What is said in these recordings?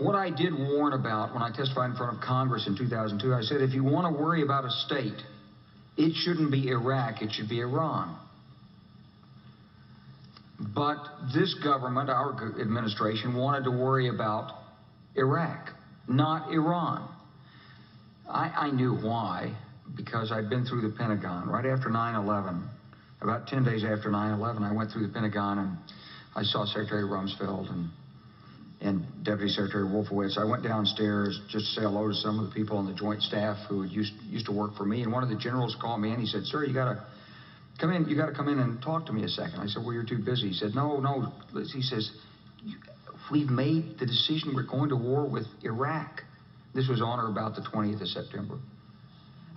What I did warn about when I testified in front of Congress in 2002, I said, if you want to worry about a state, it shouldn't be Iraq, it should be Iran. But this government, our administration, wanted to worry about Iraq, not Iran. I knew why, because I'd been through the Pentagon. Right after 9/11, about 10 days after 9/11, I went through the Pentagon and I saw Secretary Rumsfeld and Deputy Secretary Wolfowitz. I went downstairs just to say hello to some of the people on the Joint Staff who used to work for me, and one of the generals called me and he said, "Sir, you got to come in. You got to come in and talk to me a second." I said, "Well, you're too busy." He said, "No." He says, "We've made the decision. We're going to war with Iraq." This was on or about the 20th of September.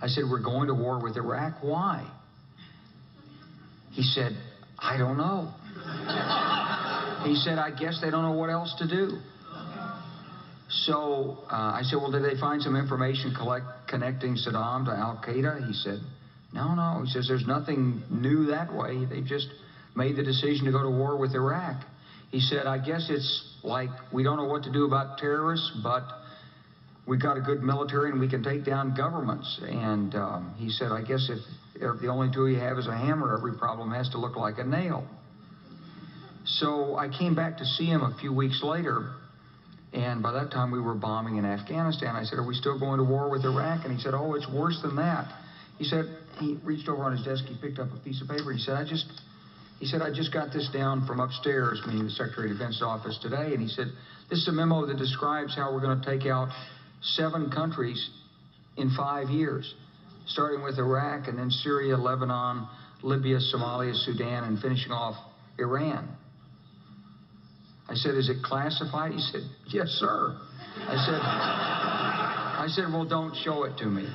I said, "We're going to war with Iraq. Why?" He said, "I don't know." He said, "I guess they don't know what else to do." So I said, "Well, did they find some information connecting Saddam to Al-Qaeda?" He said, No. He says, "There's nothing new that way. They just made the decision to go to war with Iraq." He said, "I guess it's like we don't know what to do about terrorists, but we've got a good military and we can take down governments." And he said, "I guess if the only tool you have is a hammer, every problem has to look like a nail." So I came back to see him a few weeks later, and by that time we were bombing in Afghanistan. I said, "Are we still going to war with Iraq?" And he said, "Oh, it's worse than that." He said, he reached over on his desk, he picked up a piece of paper, and he said, I just got this down from upstairs," meaning the Secretary of Defense's office today, and he said, "This is a memo that describes how we're going to take out 7 countries in 5 years, starting with Iraq and then Syria, Lebanon, Libya, Somalia, Sudan, and finishing off Iran." I said, "Is it classified?" He said, "Yes, sir." I said, "Well, don't show it to me."